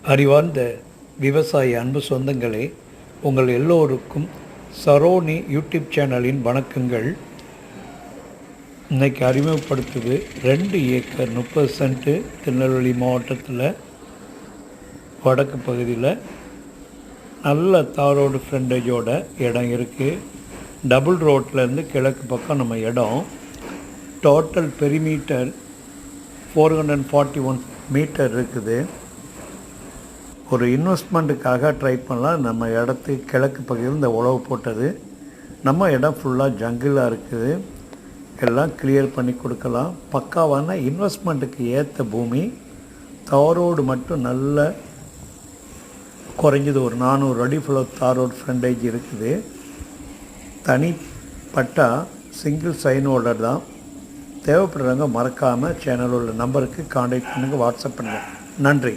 அறிவார்ந்த விவசாய அன்பு சொந்தங்களே, உங்கள் எல்லோருக்கும் சரோனி யூடியூப் சேனலின் வணக்கங்கள். இன்றைக்கி அறிமுகப்படுத்துது 2 ஏக்கர் 30 சென்ட்டு திருநெல்வேலி மாவட்டத்தில் வடக்கு பகுதியில் நல்ல தாரோடு ஃப்ரண்டேஜோட இடம் இருக்குது. டபுள் ரோட்லேருந்து கிழக்கு பக்கம் நம்ம இடம். டோட்டல் பெரிமீட்டர் 441 மீட்டர் இருக்குது. ஒரு இன்வெஸ்ட்மெண்ட்டுக்காக ட்ரை பண்ணலாம். நம்ம இடத்துக்கு கிழக்கு பகுதியில் இந்த உழவு போட்டது. நம்ம இடம் ஃபுல்லாக ஜங்கிளாக இருக்குது. எல்லாம் கிளியர் பண்ணி கொடுக்கலாம். பக்காவான இன்வெஸ்ட்மெண்ட்டுக்கு ஏற்ற பூமி. தாரோடு மட்டும் நல்ல குறைஞ்சது ஒரு 400 அடி ஃபுல்லாக தாரோடு ஃப்ரண்டேஜ் இருக்குது. தனிப்பட்டா சிங்கிள் சைன் ஹோல்டர் தான். தேவைப்படுறவங்க மறக்காமல் சேனல் உள்ள நம்பருக்கு காண்டாக்ட் பண்ணுங்கள், வாட்ஸ்அப் பண்ணுங்கள். நன்றி.